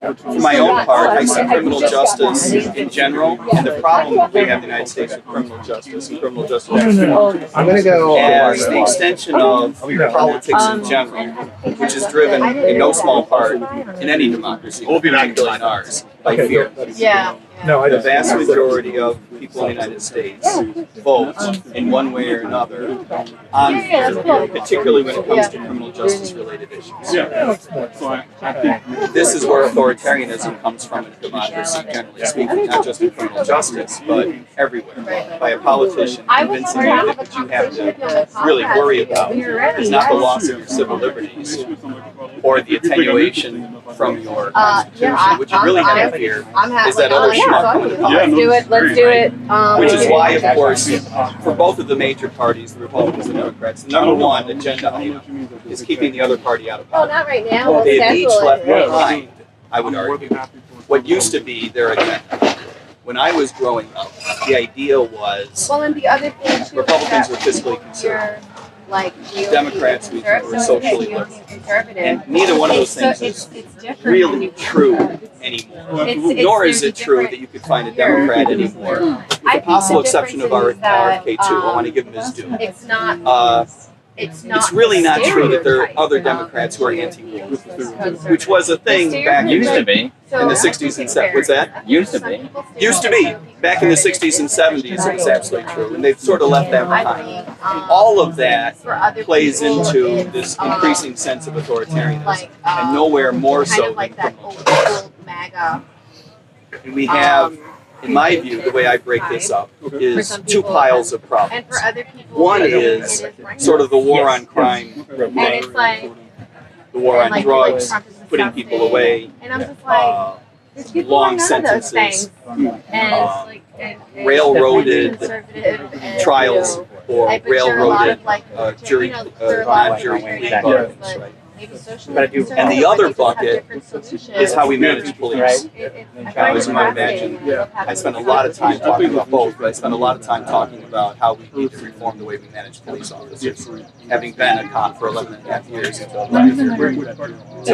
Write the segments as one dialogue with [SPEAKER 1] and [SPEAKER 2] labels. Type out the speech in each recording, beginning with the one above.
[SPEAKER 1] For my own part, I see criminal justice in general, and the problem we have in the United States with criminal justice and criminal justice
[SPEAKER 2] I'm going to go
[SPEAKER 1] as the extension of politics in general, which is driven in no small part in any democracy, particularly in ours, by fear.
[SPEAKER 3] Yeah.
[SPEAKER 1] No, the vast majority of people in the United States vote in one way or another on fear, particularly when it comes to criminal justice related issues. This is where authoritarianism comes from in a democracy, generally speaking, not just in criminal justice, but everywhere. By a politician convincing you that what you have to really worry about is not the loss of your civil liberties or the attenuation from your constitution. What you really have to fear is that other schmuck coming to power.
[SPEAKER 3] Let's do it. Let's do it.
[SPEAKER 1] Which is why, of course, for both of the major parties, the Republicans and Democrats, the number one agenda item is keeping the other party out of power.
[SPEAKER 3] Oh, not right now.
[SPEAKER 1] They've each left behind, I would argue, what used to be their agenda. When I was growing up, the idea was
[SPEAKER 3] and the other thing too,
[SPEAKER 1] Republicans were fiscally conservative. Democrats were socially liberal. And neither one of those things is really true anymore. Nor is it true that you could find a Democrat anymore. With the possible exception of RFK2, I want to give him his due. It's really not true that there are other Democrats who are anti-war, which was a thing back in the 60s and 70s. What's that?
[SPEAKER 4] Used to be.
[SPEAKER 1] Used to be. Back in the 60s and 70s, it was absolutely true, and they've sort of left that behind. All of that plays into this increasing sense of authoritarianism, and nowhere more so than criminal justice. And we have, in my view, the way I break this up is two piles of problems. One is sort of the war on crime, the war on drugs, putting people away, long sentences, railroaded trials or railroaded jury plea bargains, right? And the other bucket is how we manage police. As you might imagine, I spend a lot of time talking about both, but I spend a lot of time talking about how we need to reform the way we manage police officers. Having been a cop for 11 and a half years until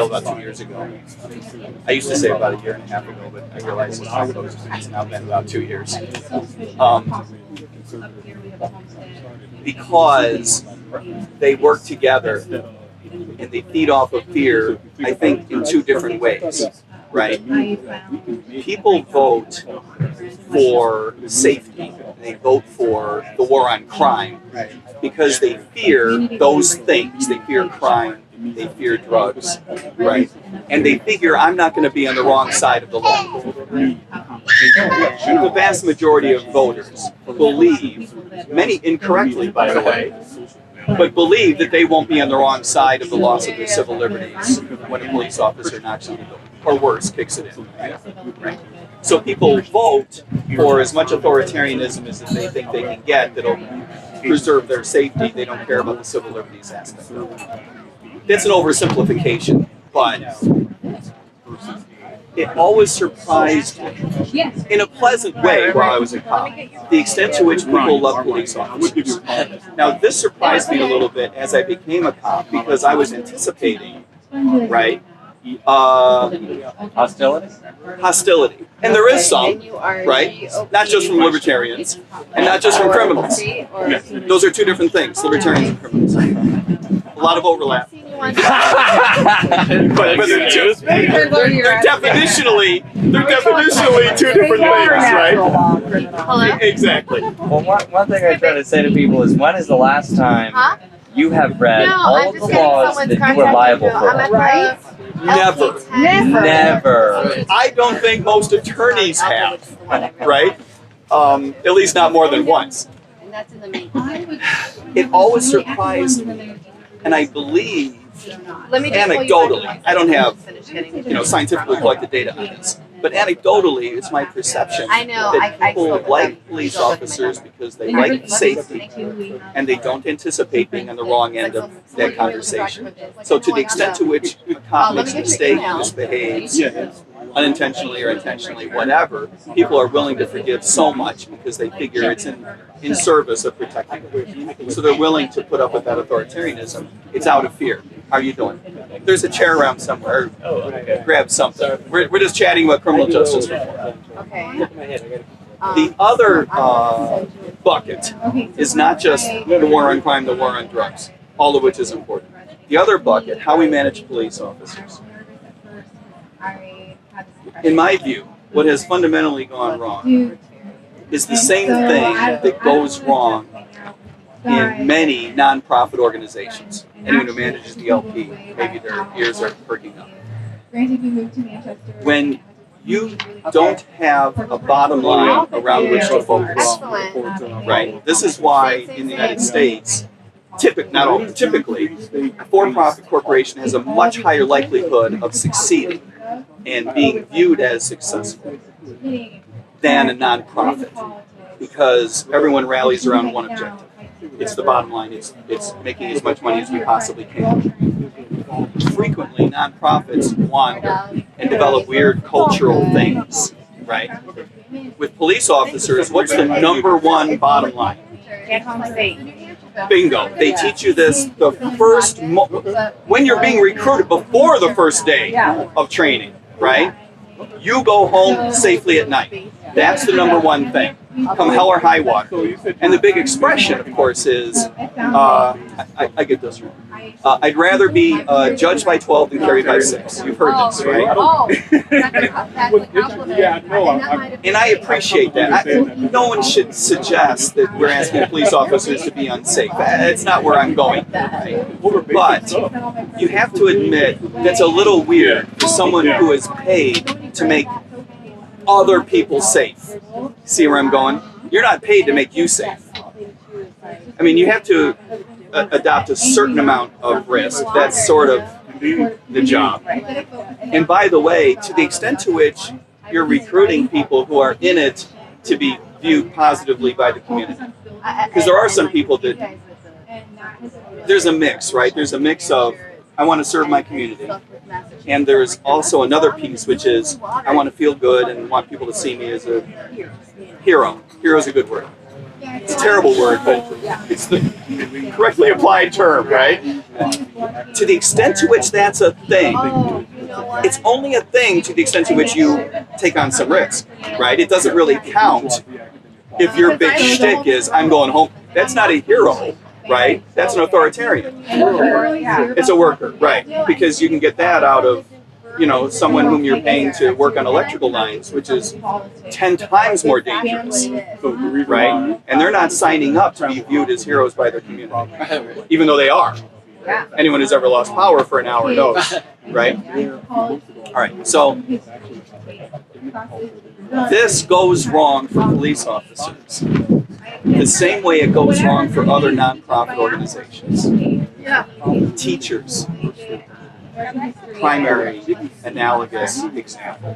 [SPEAKER 1] about 2 years ago. I used to say about a year and a half ago, but I realized it's now been about 2 years. Because they work together and they feed off of fear, I think, in two different ways, right? People vote for safety. They vote for the war on crime because they fear those things. They fear crime. They fear drugs, right? And they figure, I'm not going to be on the wrong side of the law. The vast majority of voters believe, many incorrectly, by the way, but believe that they won't be on the wrong side of the loss of their civil liberties when a police officer knocks on the door, or worse, kicks it in. Right? So people vote for as much authoritarianism as they think they can get that'll preserve their safety. They don't care about the civil liberties aspect. That's an oversimplification, but it always surprised me, in a pleasant way while I was a cop, the extent to which people love police officers. Now, this surprised me a little bit as I became a cop because I was anticipating, right, hostility. And there is some, right? Not just from libertarians and not just from criminals. Those are two different things, libertarians and criminals. A lot of overlap. but they're definitionally two different things, right? Exactly.
[SPEAKER 4] Well, one thing I try to say to people is, when is the last time you have read all of the laws that you were liable for?
[SPEAKER 1] Never. I don't think most attorneys have, right? At least not more than once. It always surprised me, and I believe, anecdotally, I don't have scientifically collected data on this, but anecdotally, it's my perception that people like police officers because they like safety and they don't anticipate being on the wrong end of that conversation. So to the extent to which a cop makes a mistake, misbehaves, unintentionally or intentionally, whatever, people are willing to forgive so much because they figure it's in service of protecting them. So they're willing to put up with that authoritarianism. It's out of fear. How are you doing? There's a chair around somewhere.
[SPEAKER 2] Oh, okay.
[SPEAKER 1] Grab something. We're just chatting about criminal justice reform.
[SPEAKER 3] Okay.
[SPEAKER 1] The other bucket is not just the war on crime, the war on drugs, all of which is important. The other bucket, how we manage police officers. In my view, what has fundamentally gone wrong is the same thing that goes wrong in many nonprofit organizations. Anyone who manages the LP, maybe their ears are perking up. When you don't have a bottom line around which to focus, right? This is why in the United States, typically, a for-profit corporation has a much higher likelihood of succeeding and being viewed as successful than a nonprofit, because everyone rallies around one objective. It's the bottom line. It's making as much money as we possibly can. Frequently, nonprofits wander and develop weird cultural things, right? With police officers, what's the number one bottom line?
[SPEAKER 3] Get home safe.
[SPEAKER 1] Bingo. They teach you this the first, when you're being recruited, before the first day of training, right? You go home safely at night. That's the number one thing. Come hell or high water. And the big expression, of course, is, I get this wrong. I'd rather be judged by 12 than carried by 6. You've heard this, right? And I appreciate that. No one should suggest that we're asking police officers to be unsafe. That's not where I'm going. Right? But you have to admit that's a little weird for someone who is paid to make other people safe. See where I'm going? You're not paid to make you safe. I mean, you have to adopt a certain amount of risk. That's sort of the job. And by the way, to the extent to which you're recruiting people who are in it to be viewed positively by the community, because there are some people that, there's a mix, right? There's a mix of, I want to serve my community. And there's also another piece, which is, I want to feel good and want people to see me as a hero. Hero is a good word. It's a terrible word, but it's the correctly applied term, right? To the extent to which that's a thing, it's only a thing to the extent to which you take on some risk, right? It doesn't really count if your big shtick is, I'm going home. That's not a hero. Right? That's an authoritarian. It's a worker, right? Because you can get that out of, someone whom you're paying to work on electrical lines, which is 10 times more dangerous, right? And they're not signing up to be viewed as heroes by their community, even though they are. Anyone who's ever lost power for an hour knows, right? All right, so this goes wrong for police officers the same way it goes wrong for other nonprofit organizations. Teachers, primary analogous example.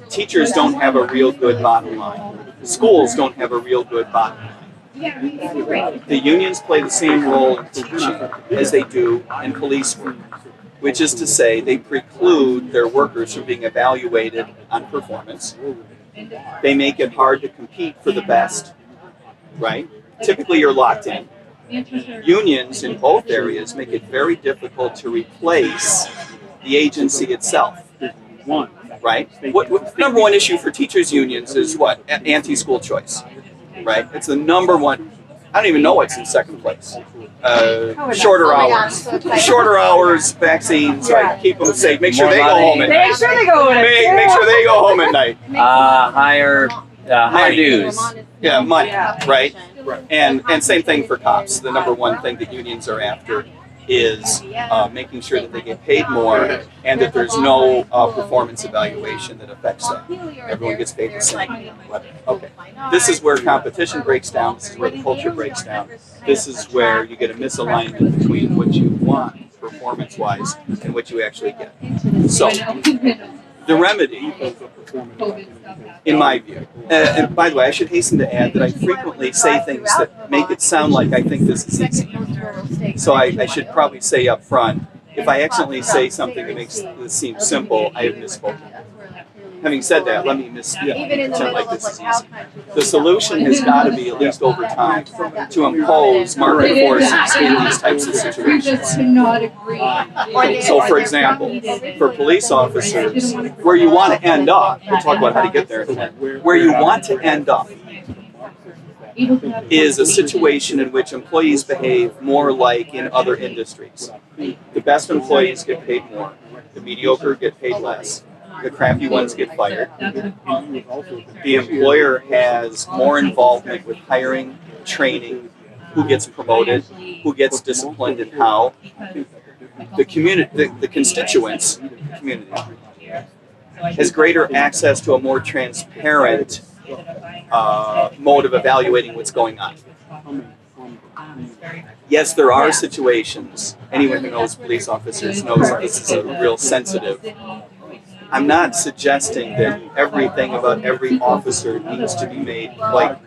[SPEAKER 1] Teachers don't have a real good bottom line. Schools don't have a real good bottom line. The unions play the same role in teaching as they do in police work, which is to say they preclude their workers from being evaluated on performance. They make it hard to compete for the best, right? Typically you're locked in. Unions in both areas make it very difficult to replace the agency itself, right? What number one issue for teachers' unions is what? Anti-school choice, right? It's the number one. I don't even know what's in second place. Shorter hours. Shorter hours, vaccines, right? Keep them safe. Make sure they go home at night.
[SPEAKER 3] Make sure they go home.
[SPEAKER 1] Make sure they go home at night.
[SPEAKER 4] Higher dues.
[SPEAKER 1] Yeah, money, right? And same thing for cops. The number one thing that unions are after is making sure that they get paid more and that there's no performance evaluation that affects them. Everyone gets paid the same. Okay. This is where competition breaks down. This is where the culture breaks down. This is where you get a misalignment between what you want performance-wise and what you actually get. So, the remedy, in my view, and by the way, I should hasten to add that I frequently say things that make it sound like I think this is easy. So I should probably say up front, if I accidentally say something that makes this seem simple, I have misspoken. Having said that, let me
[SPEAKER 2] Even in the
[SPEAKER 1] pretend
[SPEAKER 2] middle
[SPEAKER 1] like
[SPEAKER 2] of
[SPEAKER 1] this
[SPEAKER 2] like
[SPEAKER 1] is
[SPEAKER 2] how
[SPEAKER 1] easy.
[SPEAKER 2] countries
[SPEAKER 1] The solution has got to be, at least over time, to impose market forces in these types of
[SPEAKER 5] We
[SPEAKER 1] situations.
[SPEAKER 5] just cannot agree.
[SPEAKER 1] So, for example, for police officers, where you want to end up, we'll talk about how to get there, where you want to end up is a situation in which employees behave more like in other industries. The best employees get paid more, the mediocre get paid less, the crappy ones get fired. The employer has more involvement with hiring, training, who gets promoted, who gets disciplined and how. The community, the constituents, the community, has greater access to a more transparent mode of evaluating what's going on. Yes, there are situations, anyone who knows police officers knows that this is a real sensitive. I'm not suggesting that everything about every officer needs to be made like,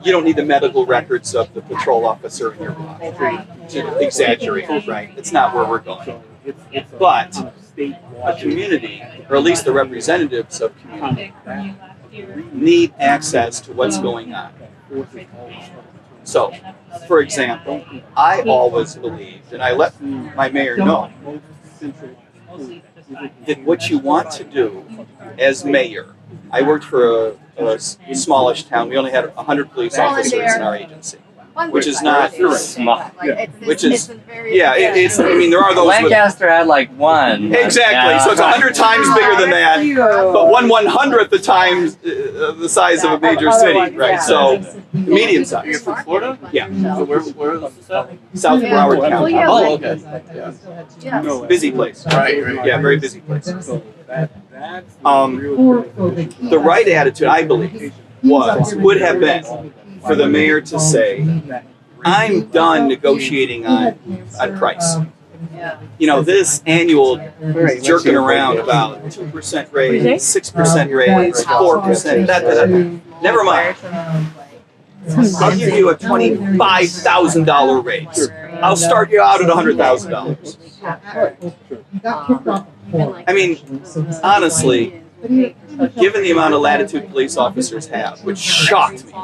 [SPEAKER 1] you don't need the medical records of the patrol officer in your block to exaggerate, right? It's not where we're going. But a community, or at least the representatives of community, need access to what's going on. So, for example, I always believed, and I let my mayor know, that what you want to do as mayor, I worked for a smallish town, we only had 100 police officers in our agency, which is not
[SPEAKER 4] small.
[SPEAKER 1] Which is, yeah, it's, I mean, there are those with,
[SPEAKER 4] Lancaster had like one.
[SPEAKER 1] exactly, so it's 100 times bigger than that, but 1/100th the times the size of a major city, right? So, medium size.
[SPEAKER 3] You're from Florida?
[SPEAKER 1] Yeah.
[SPEAKER 3] So where is this at?
[SPEAKER 1] South Broward County.
[SPEAKER 3] Oh, okay.
[SPEAKER 1] Busy place.
[SPEAKER 3] Right.
[SPEAKER 1] Yeah, very busy place.
[SPEAKER 3] So
[SPEAKER 1] The right attitude, I believe, would have been for the mayor to say, I'm done negotiating on price. You know, this annual jerking around about 2% raise, 6% raise, 4%, never mind. I'll give you a $25,000 raise. I'll start you out at $100,000. I mean, honestly, given the amount of latitude police officers have, which shocked me,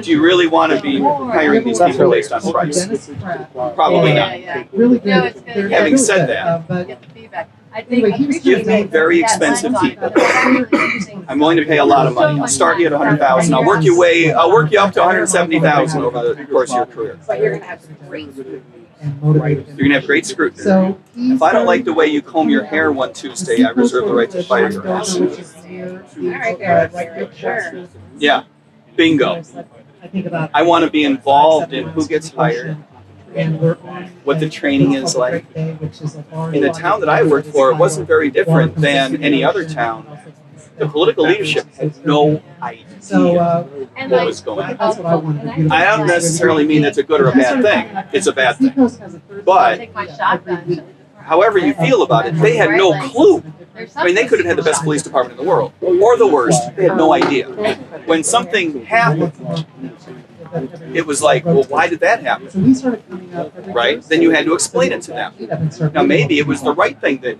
[SPEAKER 1] do you really want to be hiring these people based on price? Probably not. Having said that, give me very expensive people. I'm willing to pay a lot of money. I'll start you at $100,000. I'll work you up to $170,000 over the course of your career.
[SPEAKER 5] But you're gonna have some great.
[SPEAKER 1] You're gonna have great scrutiny. If I don't like the way you comb your hair one Tuesday, I reserve the right to fire your ass.
[SPEAKER 5] Sure.
[SPEAKER 1] Yeah, bingo. I want to be involved in who gets hired, what the training is like. In the town that I worked for, it wasn't very different than any other town. The political leadership had no idea what was going on. I don't necessarily mean that's a good or a bad thing. It's a bad thing. But however you feel about it, they had no clue. I mean, they could have had the best police department in the world, or the worst. They had no idea. When something happened, it was like, well, why did that happen? Right? Then you had to explain it to them. Now, maybe it was the right thing that,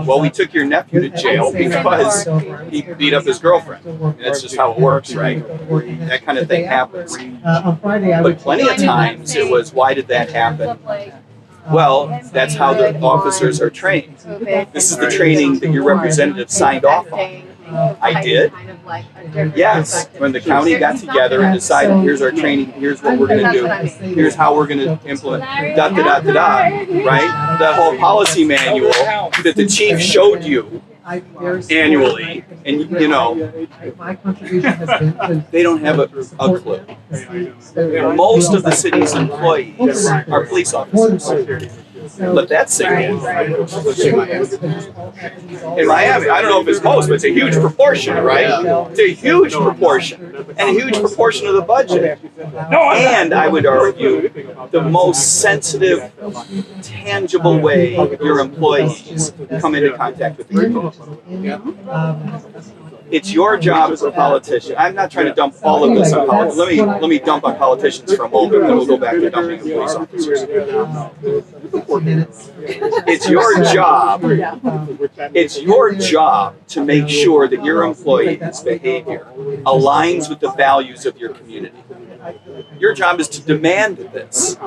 [SPEAKER 1] well, we took your nephew to jail because he beat up his girlfriend. And that's just how it works, right? That kind of thing happens. But plenty of times it was, why did that happen? Well, that's how the officers are trained. This is the training that your representative signed off on. I did. Yes. When the county got together and decided, here's our training, here's what we're going to do, here's how we're going to implement, right? That whole policy manual that the chief showed you annually, and they don't have a clue. Most of the city's employees are police officers. Let that sink in. In Miami, I don't know if it's most, but it's a huge proportion, right? It's a huge proportion, and a huge proportion of the budget. And I would argue, the most sensitive, tangible way your employees come into contact with the community. It's your job as a politician. I'm not trying to dump all of this on politicians. Let me dump on politicians for a moment, and then we'll go back to dumping on police officers. It's your job. It's your job to make sure that your employees' behavior aligns with the values of your community. Your job is to demand this,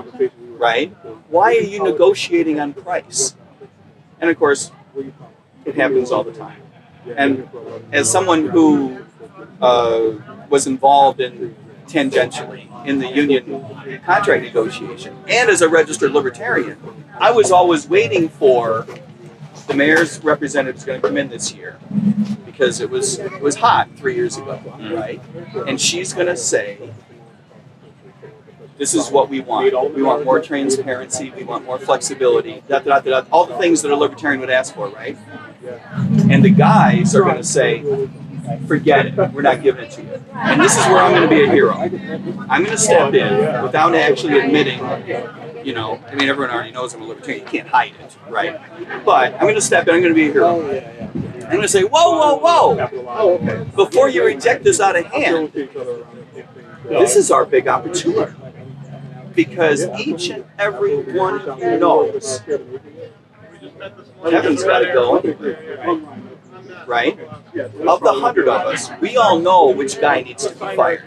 [SPEAKER 1] right? Why are you negotiating on price? And of course, it happens all the time. And as someone who was involved tangentially in the union contract negotiation, and as a registered libertarian, I was always waiting for the mayor's representative is going to come in this year because it was hot 3 years ago, right? And she's going to say, this is what we want. We want more transparency. We want more flexibility. All the things that a libertarian would ask for, right? And the guys are going to say, forget it. We're not giving it to you. And this is where I'm going to be a hero. I'm going to step in without actually admitting, you know, I mean, everyone already knows I'm a libertarian. You can't hide it, right? But I'm going to step in. I'm going to be a hero. I'm going to say, whoa, whoa, whoa. Before you reject this out of hand, this is our big opportunity. Because each and every one of you knows Kevin's got to go anyway, right? Of the 100 of us, we all know which guy needs to be fired.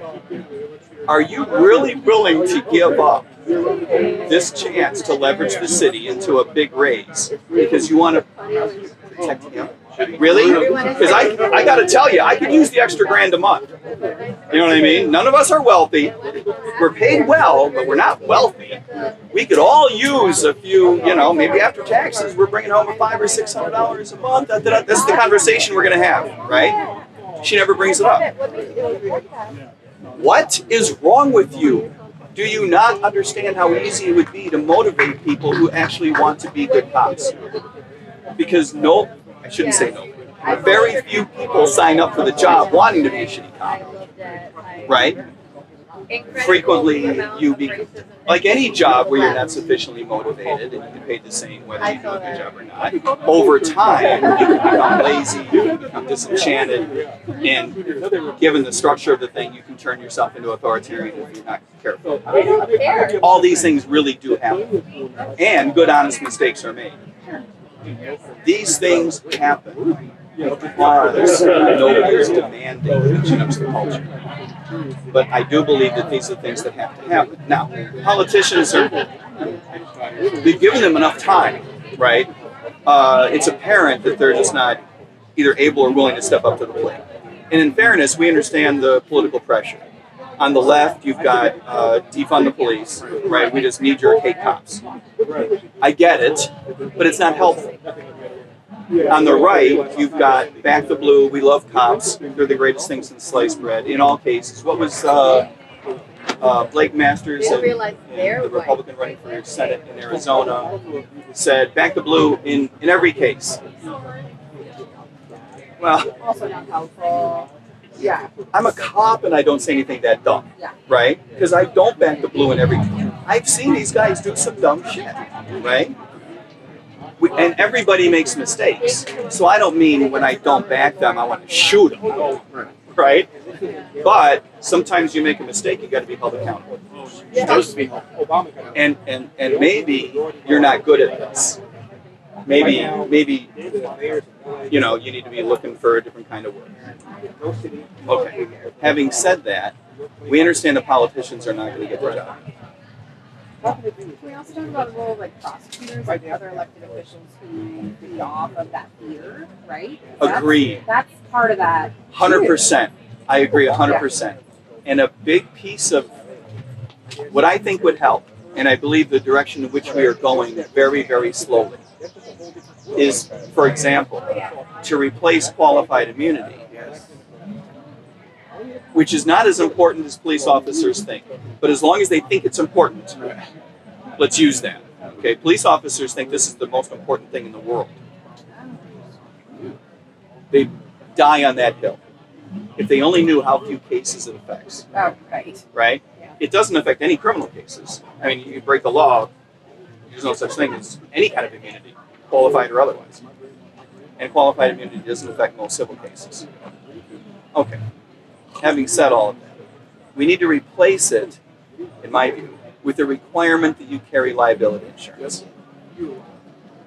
[SPEAKER 1] Are you really willing to give up this chance to leverage the city into a big raise because you want to protect him? Really? Because I got to tell you, I could use the extra grand a month. You know what I mean? None of us are wealthy. We're paid well, but we're not wealthy. We could all use a few, you know, maybe after taxes, we're bringing home $500 or $600 a month. That's the conversation we're going to have, right? She never brings it up. What is wrong with you? Do you not understand how easy it would be to motivate people who actually want to be good cops? Because I shouldn't say no. Very few people sign up for the job wanting to be a shitty cop, right? Frequently, like any job where you're not sufficiently motivated and you get paid the same whether you do a good job or not, over time, you can become lazy, you can become disenchanted, and given the structure of the thing, you can turn yourself into authoritarian if you're not careful. All these things really do happen, and good, honest mistakes are made. These things happen because nobody is demanding change the culture. But I do believe that these are things that have to happen. Now, politicians we've given them enough time, right? It's apparent that they're just not either able or willing to step up to the plate. And in fairness, we understand the political pressure. On the left, you've got defund the police, right? We just knee-jerk hate cops. I get it, but it's not helpful. On the right, you've got back the blue, we love cops, they're the greatest thing since sliced bread, in all cases. What was Blake Masters, the Republican running for Senate in Arizona, said, back the blue in every case. Well,
[SPEAKER 5] Also not helpful. Yeah.
[SPEAKER 1] I'm a cop and I don't say anything that dumb, right? Because I don't back the blue in every case. I've seen these guys do some dumb shit, right? And everybody makes mistakes. So I don't mean when I don't back them, I want to shoot them, right? But sometimes you make a mistake, you got to be held accountable. And maybe you're not good at this. Maybe you know, you need to be looking for a different kind of work. Okay. Having said that, we understand the politicians are not going to get the job.
[SPEAKER 5] Can we also talk about the role of like prosecutors and other elected officials who feed off of that fear, right?
[SPEAKER 1] Agreed.
[SPEAKER 5] That's part of that.
[SPEAKER 1] 100%. I agree 100%. And a big piece of what I think would help, and I believe the direction in which we are going very, very slowly, is, for example, to replace qualified immunity, which is not as important as police officers think. But as long as they think it's important, let's use that. Okay, police officers think this is the most important thing in the world. They die on that hill. If they only knew how few cases it affects.
[SPEAKER 5] Oh, right.
[SPEAKER 1] Right?
[SPEAKER 5] Yeah.
[SPEAKER 1] It doesn't affect any criminal cases. I mean, you break the law, there's no such thing as any kind of immunity, qualified or otherwise. And qualified immunity doesn't affect most civil cases. Okay. Having said all of that, we need to replace it, in my view, with the requirement that you carry liability insurance.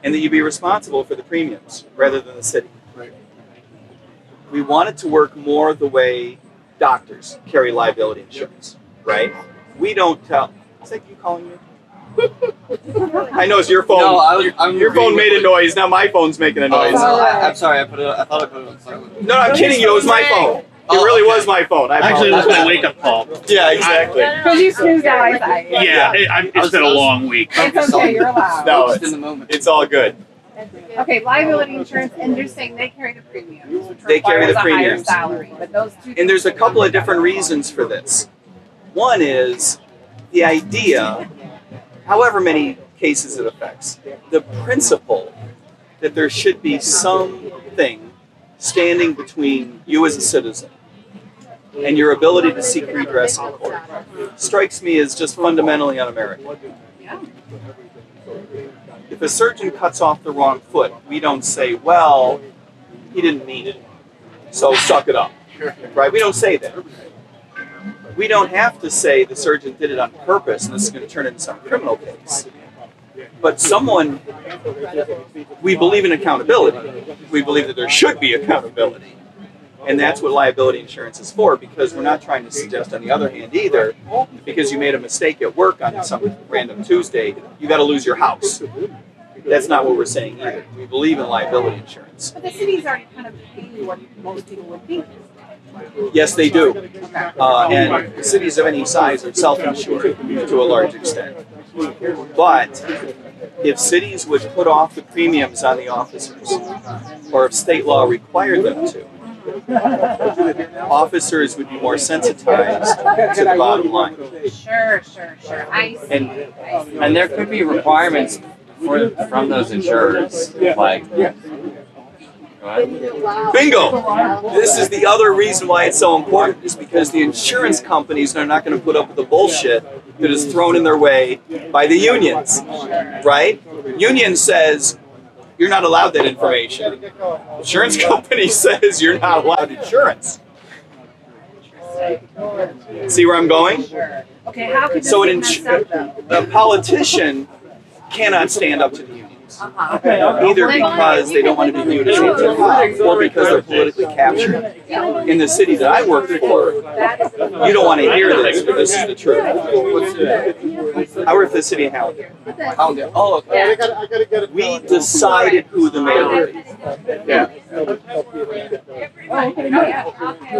[SPEAKER 1] and that you be responsible for the premiums rather than the city. We want it to work more the way doctors carry liability insurance, right? We don't tell. Is that you calling me? I know it's your phone.
[SPEAKER 3] No,
[SPEAKER 1] your phone made a noise. Now my phone's making a noise.
[SPEAKER 3] I'm sorry. I thought I put it on silent.
[SPEAKER 1] No, I'm kidding you. It was my phone. It really was my phone.
[SPEAKER 2] Actually, it was my wake-up call.
[SPEAKER 1] Yeah, exactly.
[SPEAKER 5] Because you snoozed out, I thought.
[SPEAKER 2] Yeah, it's been a long week.
[SPEAKER 5] It's okay, you're allowed.
[SPEAKER 1] No,
[SPEAKER 3] Just in the moment.
[SPEAKER 1] it's all good.
[SPEAKER 5] Okay, liability insurance, and you're saying they carry the premiums, which
[SPEAKER 1] They carry the
[SPEAKER 5] requires a higher
[SPEAKER 1] premiums.
[SPEAKER 5] salary, but those two.
[SPEAKER 1] And there's a couple of different reasons for this. One is the idea, however many cases it affects, the principle that there should be something standing between you as a citizen and your ability to seek redress in court strikes me as just fundamentally un-American.
[SPEAKER 5] Yeah.
[SPEAKER 1] If a surgeon cuts off the wrong foot, we don't say, well, he didn't mean it, so suck it up. Right? We don't say that. We don't have to say the surgeon did it on purpose and this is going to turn into some criminal case. But someone, we believe in accountability. We believe that there should be accountability. And that's what liability insurance is for, because we're not trying to suggest, on the other hand, either, because you made a mistake at work on some random Tuesday, you got to lose your house. That's not what we're saying either. We believe in liability insurance.
[SPEAKER 5] But the city's already kind of paying what most people would think.
[SPEAKER 1] Yes, they do. And cities of any size are self-insured to a large extent. But if cities would put off the premiums on the officers, or if state law required them to, officers would be more sensitized to the bottom line.
[SPEAKER 5] Sure. I see.
[SPEAKER 4] And there could be requirements from those insurers, like.
[SPEAKER 1] Bingo! This is the other reason why it's so important, is because the insurance companies are not going to put up with the bullshit that is thrown in their way by the unions, right? Union says, you're not allowed that information. Insurance company says you're not allowed insurance. See where I'm going?
[SPEAKER 5] Okay, how could this
[SPEAKER 1] So
[SPEAKER 5] be messed up, though?
[SPEAKER 1] a politician cannot stand up to the unions.
[SPEAKER 5] Uh-huh.
[SPEAKER 1] Either because they don't want to be viewed as anti-cop, or because they're politically captured. In the city that I work for, you don't want to hear this, but this is the truth. I work for the city of Hampshire.
[SPEAKER 3] Oh, okay.
[SPEAKER 1] We decided who the mayor would be.
[SPEAKER 3] Yeah.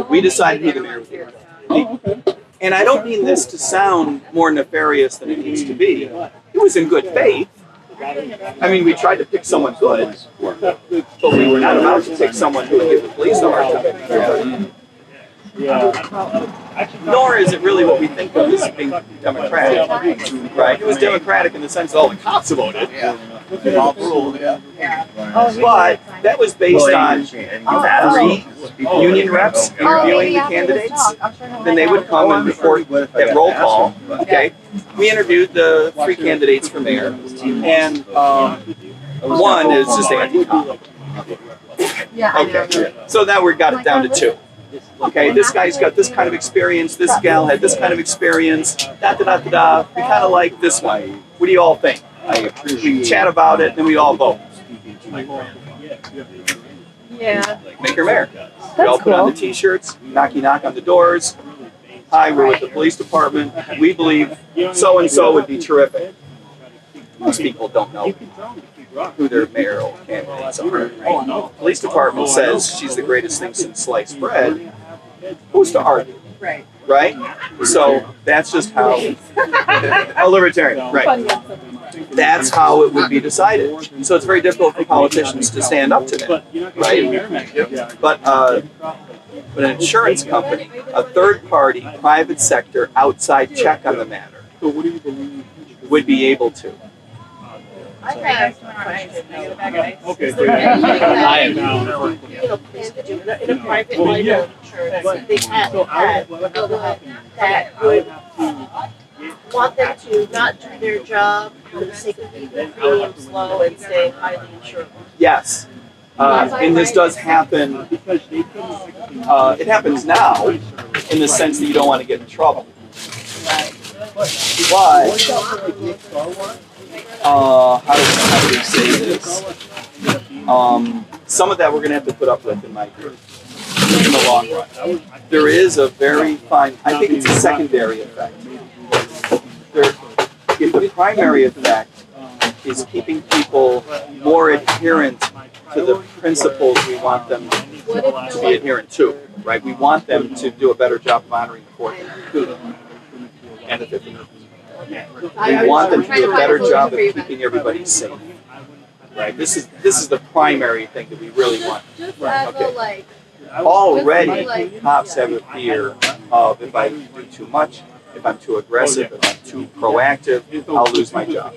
[SPEAKER 1] We decided who the mayor would be. And I don't mean this to sound more nefarious than it needs to be. It was in good faith. I mean, we tried to pick someone good, but we were not about to pick someone who would give the police a hard time. Nor is it really what we think of as being democratic, right? It was democratic in the sense that all the cops voted. But that was based on 3 union reps interviewing the candidates. Then they would come and report at roll call. Okay, we interviewed the 3 candidates for mayor, and one is just anti-cop. Okay, so now we got it down to 2. Okay, this guy's got this kind of experience, this gal had this kind of experience, da-da-da-da-da. We kind of like this one. What do you all think? We chat about it, and we all vote.
[SPEAKER 5] Yeah.
[SPEAKER 1] Make her mayor. We all put on the t-shirts, knock on the doors. Hi, we're with the police department. We believe so-and-so would be terrific. Most people don't know who their mayoral candidates are. Right? Police department says she's the greatest thing since sliced bread. Who's to argue?
[SPEAKER 5] Right.
[SPEAKER 1] Right? So that's just how a libertarian, right? That's how it would be decided. So it's very difficult for politicians to stand up to that, right? But an insurance company, a third-party, private sector, outside check on the matter, would be able to.
[SPEAKER 5] Okay.
[SPEAKER 6] In a private life insurance, they had that would want them to not do their job for the sake of keeping premiums low and staying highly insured.
[SPEAKER 1] Yes. And this does happen. It happens now in the sense that you don't want to get in trouble. But how do we say this? Some of that we're going to have to put up with in my group in the long run. There is a very fine, I think it's a secondary effect. If the primary effect is keeping people more adherent to the principles we want them to be adherent to, right? We want them to do a better job of honoring the 4th and the 5th. We want them to do a better job of keeping everybody safe. Right. This is the primary thing that we really want. Okay. Already, cops have a fear of if I do too much, if I'm too aggressive, if I'm too proactive, I'll lose my job.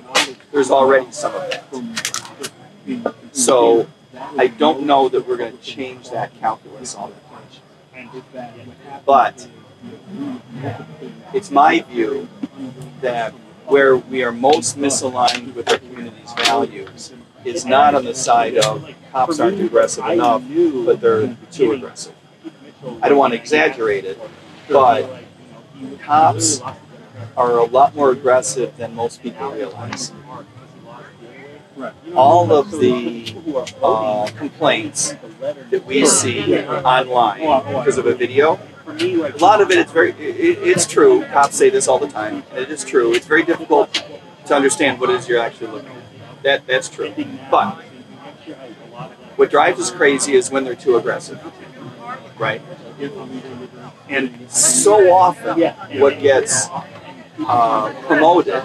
[SPEAKER 1] There's already some of that. So I don't know that we're going to change that calculus all that much. But it's my view that where we are most misaligned with our community's values is not on the side of cops aren't aggressive enough, but they're too aggressive. I don't want to exaggerate it, but cops are a lot more aggressive than most people realize. All of the complaints that we see online because of a video, a lot of it, it's true. Cops say this all the time, and it is true. It's very difficult to understand what it is you're actually looking at. That's true. But what drives us crazy is when they're too aggressive, right? And so often what gets promoted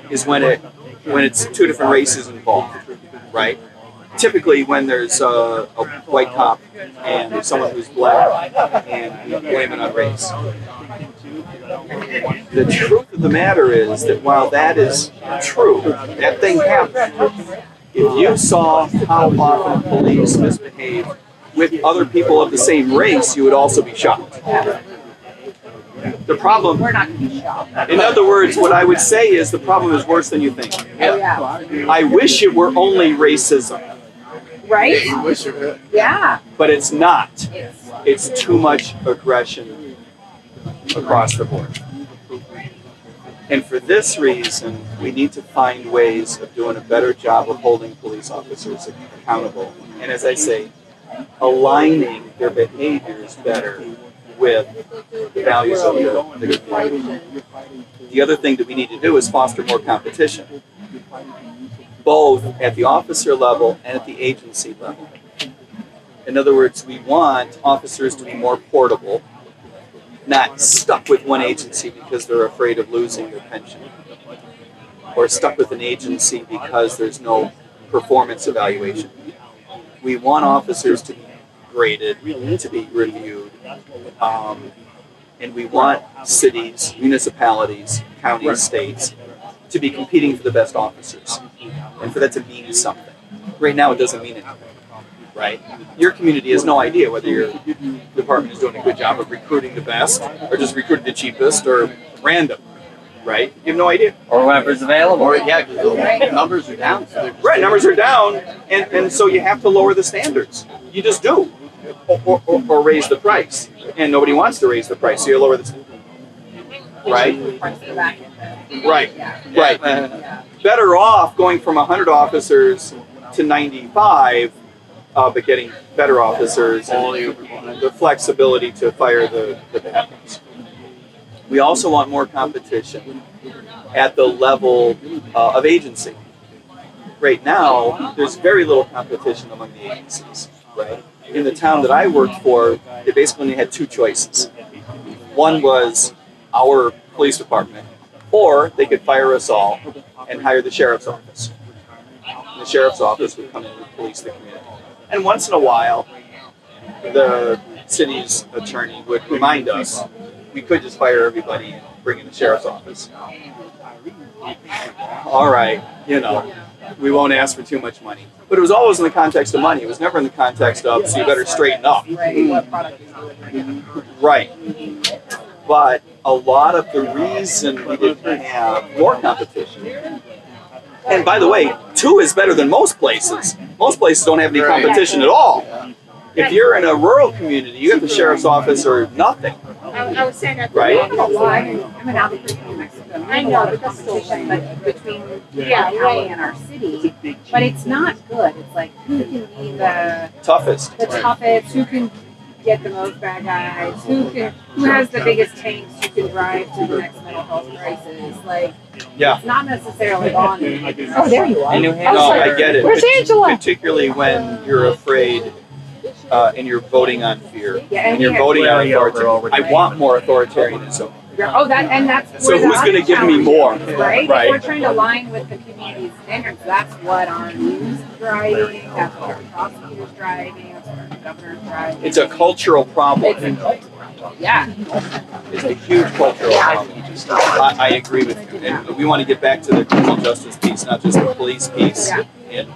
[SPEAKER 1] is when it's two different races involved, right? Typically when there's a white cop and there's someone who's black and you blame it on race. The truth of the matter is that while that is true, that thing happens. If you saw how often police misbehave with other people of the same race, you would also be shocked. The problem, in other words, what I would say is the problem is worse than you think. I wish it were only racism.
[SPEAKER 5] Right? Yeah.
[SPEAKER 1] But it's not. It's too much aggression across the board. And for this reason, we need to find ways of doing a better job of holding police officers accountable. And as I say, aligning their behaviors better with the values of the community. The other thing that we need to do is foster more competition, both at the officer level and at the agency level. In other words, we want officers to be more portable, not stuck with one agency because they're afraid of losing their pension, or stuck with an agency because there's no performance evaluation. We want officers to be graded, to be reviewed, and we want cities, municipalities, counties, states to be competing for the best officers, and for that to mean something. Right now it doesn't mean anything, right? Your community has no idea whether your department is doing a good job of recruiting the best, or just recruiting the cheapest, or random, right? You have no idea.
[SPEAKER 4] Or whatever's available.
[SPEAKER 3] Or numbers are down. So
[SPEAKER 1] right, numbers are down, and so you have to lower the standards. You just do. Or raise the price. And nobody wants to raise the price, so you lower the standards. Right? Right. Better off going from 100 officers to 95, but getting better officers and the flexibility to fire the bad ones. We also want more competition at the level of agency. Right now, there's very little competition among the agencies, right? In the town that I worked for, they basically only had two choices. One was our police department, or they could fire us all and hire the sheriff's office. And the sheriff's office would come in and police the community. And once in a while, the city's attorney would remind us we could just fire everybody and bring in the sheriff's office. All right, we won't ask for too much money. But it was always in the context of money. It was never in the context of, so you better straighten up. Right. But a lot of the reason we didn't have more competition, and by the way, 2 is better than most places. Most places don't have any competition at all. If you're in a rural community, you have the sheriff's office or nothing.
[SPEAKER 5] I was saying that
[SPEAKER 1] right?
[SPEAKER 5] I'm in Albuquerque, New Mexico. them. We have a lot of competition between county and our city, but it's not good. It's like who can be the
[SPEAKER 1] toughest.
[SPEAKER 5] toughest, who can get the most bad guys, who has the biggest tanks, who can drive to the next mental health crisis. Like,
[SPEAKER 1] Yeah.
[SPEAKER 5] it's not necessarily on. Oh, there you are.
[SPEAKER 4] In New
[SPEAKER 1] No,
[SPEAKER 4] Hampshire,
[SPEAKER 1] I get it.
[SPEAKER 5] Where's Angela?
[SPEAKER 1] Particularly when you're afraid and you're voting on fear.
[SPEAKER 5] Yeah,
[SPEAKER 1] And you're voting on authoritarianism. I want more authoritarianism.
[SPEAKER 5] Oh, that's
[SPEAKER 1] So
[SPEAKER 5] where the
[SPEAKER 1] who's
[SPEAKER 5] other
[SPEAKER 1] going to give me
[SPEAKER 5] challenge
[SPEAKER 1] more?
[SPEAKER 5] is, right?
[SPEAKER 1] Right.
[SPEAKER 5] If we're trying to align with the community's standards, that's what our news is driving, that's what our prosecutors driving, that's what our governor's driving.
[SPEAKER 1] It's a cultural problem.
[SPEAKER 5] Yeah.
[SPEAKER 1] It's a huge cultural problem. I agree with you. And we want to get back to the criminal justice piece, not just the police piece, in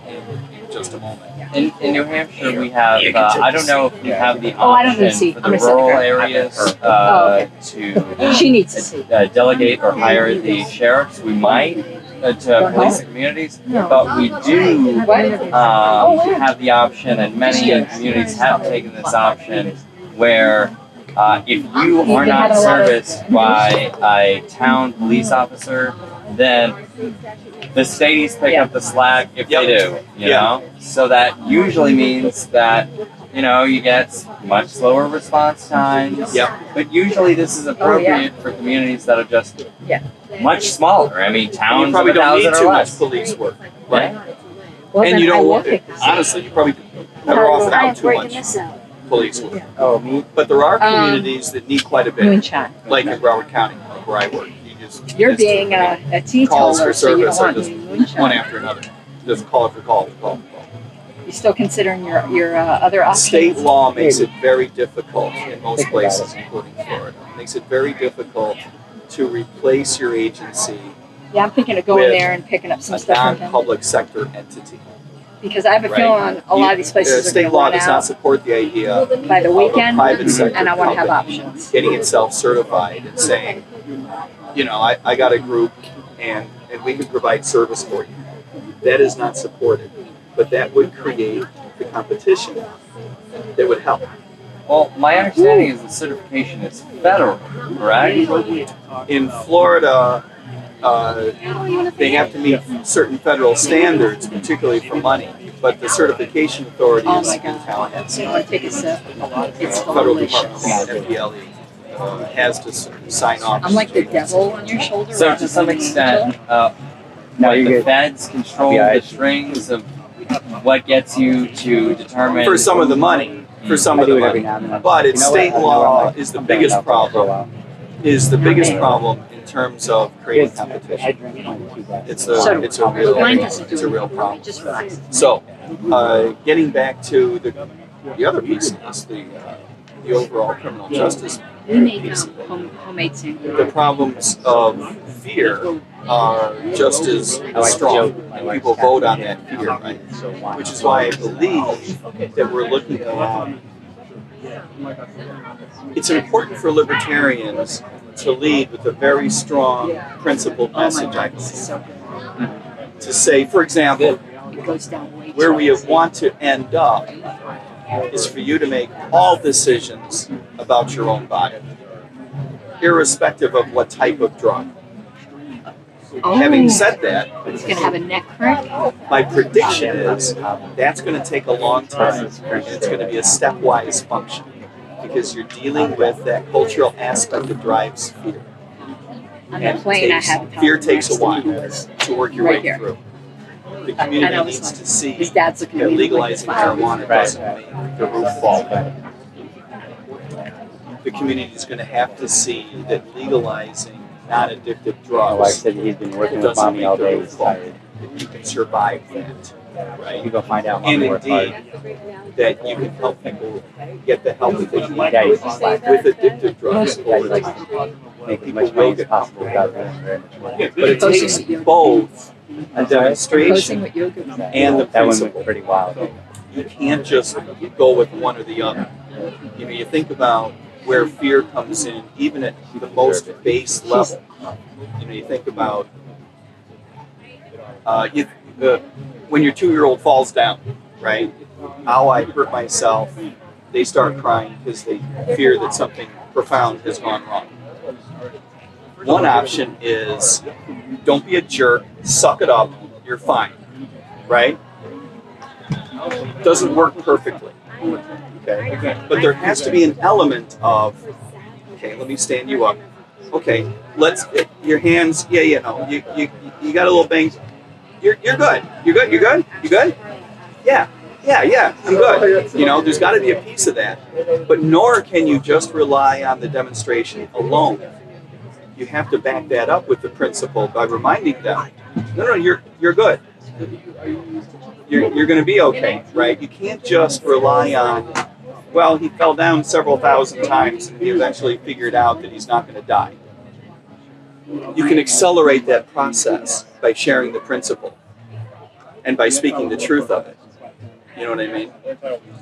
[SPEAKER 1] just a moment.
[SPEAKER 4] in New Hampshire, we have, I don't know if we have the
[SPEAKER 7] Oh, I don't need to see.
[SPEAKER 4] option for
[SPEAKER 7] I'm
[SPEAKER 4] the
[SPEAKER 7] gonna send
[SPEAKER 4] rural
[SPEAKER 7] her.
[SPEAKER 4] areas
[SPEAKER 7] Oh, She needs to see.
[SPEAKER 4] to delegate or hire the sheriffs. We might to police the communities, but we do have the option, and many communities have taken this option, where if you are not serviced by a town police officer, then the states pick up the slack if they do, you know? So that usually means that, you know, you get much slower response times. But usually this is appropriate for communities that are just much smaller. I mean, towns
[SPEAKER 1] You probably
[SPEAKER 4] of 1,000
[SPEAKER 1] don't need
[SPEAKER 4] or
[SPEAKER 1] too much
[SPEAKER 4] less.
[SPEAKER 1] police work, right?
[SPEAKER 7] Well,
[SPEAKER 1] And
[SPEAKER 7] then
[SPEAKER 1] you don't
[SPEAKER 7] I
[SPEAKER 1] want
[SPEAKER 7] will pick
[SPEAKER 1] it.
[SPEAKER 7] this.
[SPEAKER 1] Honestly, you probably better off without too
[SPEAKER 7] breaking
[SPEAKER 1] much
[SPEAKER 7] this out.
[SPEAKER 1] police work.
[SPEAKER 4] Oh, me?
[SPEAKER 1] But there are communities that need quite a bit,
[SPEAKER 7] Moonshine.
[SPEAKER 1] like in Broward County, where I work.
[SPEAKER 7] You're being a
[SPEAKER 1] calls for
[SPEAKER 7] teetotaler, so you don't
[SPEAKER 1] service are
[SPEAKER 7] want
[SPEAKER 1] just
[SPEAKER 7] any
[SPEAKER 1] one
[SPEAKER 7] moonshine.
[SPEAKER 1] after another. Just call for call.
[SPEAKER 7] You still considering your other options?
[SPEAKER 1] State law makes it very difficult in most places, including Florida. It makes it very difficult to replace your agency
[SPEAKER 7] Yeah, I'm thinking of going
[SPEAKER 1] with
[SPEAKER 7] there and picking up some
[SPEAKER 1] a
[SPEAKER 7] stuff from them.
[SPEAKER 1] non-public sector entity.
[SPEAKER 7] Because I have a feeling a lot of these places are
[SPEAKER 1] State
[SPEAKER 7] going to
[SPEAKER 1] law
[SPEAKER 7] run
[SPEAKER 1] does not
[SPEAKER 7] out
[SPEAKER 1] support the idea
[SPEAKER 7] by the
[SPEAKER 1] of a
[SPEAKER 7] weekend,
[SPEAKER 1] private sector
[SPEAKER 7] and I want to have
[SPEAKER 1] company
[SPEAKER 7] options.
[SPEAKER 1] getting itself certified and saying, you know, I got a group and we can provide service for you. That is not supported, but that would create the competition that would help.
[SPEAKER 4] Well, my understanding is the certification is federal, correct?
[SPEAKER 1] In Florida, they have to meet certain federal standards, particularly for money, but the certification authority
[SPEAKER 7] Oh
[SPEAKER 1] is
[SPEAKER 7] my
[SPEAKER 1] in
[SPEAKER 7] God.
[SPEAKER 1] town.
[SPEAKER 7] So you want to take a sip? It's
[SPEAKER 1] Federal
[SPEAKER 7] delicious.
[SPEAKER 1] Department, FDLE, has to sign off.
[SPEAKER 7] I'm like the devil on your shoulder.
[SPEAKER 4] So
[SPEAKER 7] rather
[SPEAKER 4] to some
[SPEAKER 7] than
[SPEAKER 4] extent,
[SPEAKER 7] angel.
[SPEAKER 4] the feds control the strings of what gets you to determine.
[SPEAKER 1] For some of the money, but it's state law is the biggest problem. Is the biggest problem in terms of creating competition. It's a real problem.
[SPEAKER 7] Just relax.
[SPEAKER 1] So, getting back to the other piece of this, the overall criminal justice
[SPEAKER 7] We make
[SPEAKER 1] piece.
[SPEAKER 7] homemade sandwich.
[SPEAKER 1] The problems of fear are just as strong, and people vote on that fear, right? Which is why I believe that we're looking at. It's important for libertarians to lead with a very strong principled message, I believe. To say, for example,
[SPEAKER 7] It goes down way
[SPEAKER 1] where
[SPEAKER 7] too
[SPEAKER 1] we
[SPEAKER 7] fast.
[SPEAKER 1] want to end up is for you to make all decisions about your own body, irrespective of what type of drug. Having said that,
[SPEAKER 7] He's gonna have a neck crack.
[SPEAKER 1] my prediction is that's going to take a long time, and it's going to be a stepwise function, because you're dealing with that cultural aspect that drives fear.
[SPEAKER 7] On
[SPEAKER 1] And
[SPEAKER 7] the plane, I
[SPEAKER 1] takes-
[SPEAKER 7] have
[SPEAKER 1] fear takes a while to work your
[SPEAKER 7] Right
[SPEAKER 1] way
[SPEAKER 7] here.
[SPEAKER 1] through. The
[SPEAKER 7] And I
[SPEAKER 1] community
[SPEAKER 7] was
[SPEAKER 1] needs
[SPEAKER 7] like,
[SPEAKER 1] to see
[SPEAKER 7] his dad's looking
[SPEAKER 1] that
[SPEAKER 7] at me like
[SPEAKER 1] legalizing
[SPEAKER 7] this.
[SPEAKER 1] marijuana doesn't make the roof fall back. The community is going to have to see that legalizing non-addictive drugs
[SPEAKER 8] he's been working with
[SPEAKER 1] doesn't
[SPEAKER 8] mommy
[SPEAKER 1] make
[SPEAKER 8] all
[SPEAKER 1] the
[SPEAKER 8] day.
[SPEAKER 1] roof fall. That you can survive that, right?
[SPEAKER 8] You go find out
[SPEAKER 1] And
[SPEAKER 8] mommy works
[SPEAKER 1] indeed,
[SPEAKER 8] hard.
[SPEAKER 1] that you can help people get the help that they need
[SPEAKER 8] Yeah,
[SPEAKER 1] with addictive drugs over time.
[SPEAKER 8] Make as
[SPEAKER 1] People
[SPEAKER 8] much
[SPEAKER 1] will
[SPEAKER 8] money as
[SPEAKER 1] get
[SPEAKER 8] possible without doing very much work.
[SPEAKER 1] But it takes both a
[SPEAKER 7] Posing
[SPEAKER 1] demonstration
[SPEAKER 7] with yoga.
[SPEAKER 1] and the
[SPEAKER 8] That one
[SPEAKER 1] principle.
[SPEAKER 8] went pretty wild.
[SPEAKER 1] You can't just go with one or the other. You know, you think about where fear comes in, even at the most base level. You know, you think about when your 2-year-old falls down, right? How I hurt myself. They start crying because they fear that something profound has gone wrong. One option is don't be a jerk, suck it up, you're fine, right? Doesn't work perfectly, okay? But there has to be an element of, okay, let me stand you up. Okay, your hands, you got a little bang. You're good. You're good. You're good. You good? Yeah. I'm good. There's got to be a piece of that. But nor can you just rely on the demonstration alone. You have to back that up with the principle by reminding them, no, you're good. You're going to be okay, right? You can't just rely on, well, he fell down several thousand times and he eventually figured out that he's not going to die. You can accelerate that process by sharing the principle and by speaking the truth of it. You know what I mean?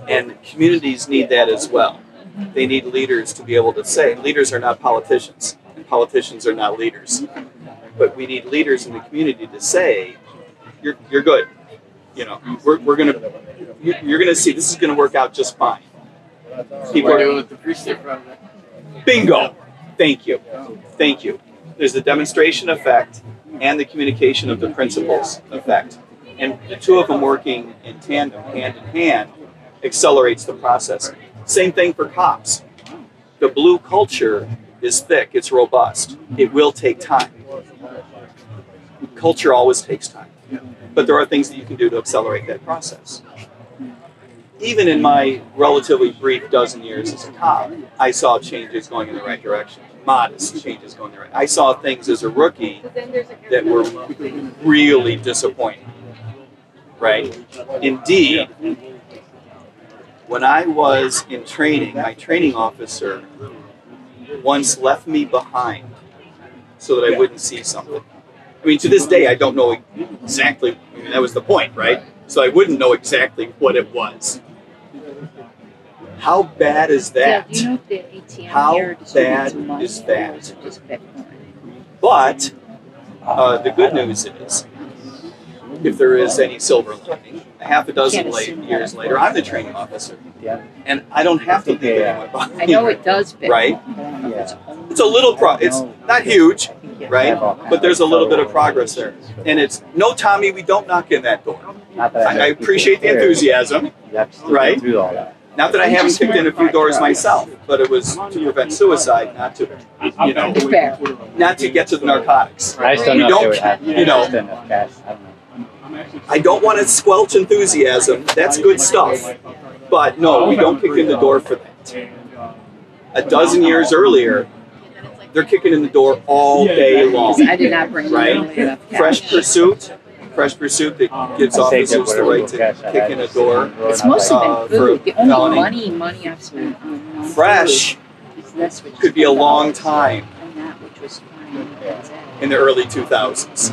[SPEAKER 1] And communities need that as well. They need leaders to be able to say, leaders are not politicians, and politicians are not leaders. But we need leaders in the community to say, you're good. You're gonna see this is gonna work out just fine. People are doing with the precinct. Bingo. Thank you. There's the demonstration effect and the communication of the principles effect. And the two of them working in tandem, hand in hand, accelerates the process. Same thing for cops. The blue culture is thick, it's robust. It will take time. Culture always takes time. But there are things that you can do to accelerate that process. Even in my relatively brief dozen years as a cop, I saw changes going in the right direction. Modest changes going in the right direction. I saw things as a rookie that were really disappointing. Right? Indeed, when I was in training, my training officer once left me behind so that I wouldn't see something. I mean, to this day, I don't know exactly, that was the point, right? So I wouldn't know exactly what it was. How bad is that? How bad is that? But the good news is, if there is any silver lining, a half a dozen years later, I'm the training officer. And I don't have to leave anyone behind.
[SPEAKER 7] I know it does, but
[SPEAKER 1] right? It's a little, it's not huge, right? But there's a little bit of progress there. And it's, no, Tommy, we don't knock in that door. I appreciate the enthusiasm, right? Not that I haven't kicked in a few doors myself, but it was to prevent suicide, not to, not to get to the narcotics.
[SPEAKER 8] I still know if they would have
[SPEAKER 1] I don't want to squelch enthusiasm. That's good stuff. But no, we don't kick in the door for that. A dozen years earlier, they're kicking in the door all day long.
[SPEAKER 7] I did not bring
[SPEAKER 1] right? Fresh pursuit that gives officers the right to kick in a door.
[SPEAKER 7] It's mostly been food. The only money I've spent on
[SPEAKER 1] fresh could be a long time in the early 2000s.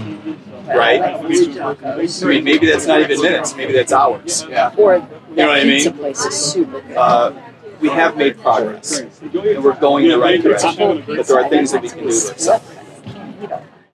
[SPEAKER 1] Right? I mean, maybe that's not even minutes. Maybe that's hours.
[SPEAKER 7] Yeah. Or
[SPEAKER 1] you know what I mean?
[SPEAKER 7] Pizza place is super good.
[SPEAKER 1] We have made progress, and we're going in the right direction. But there are things that we can do to accelerate.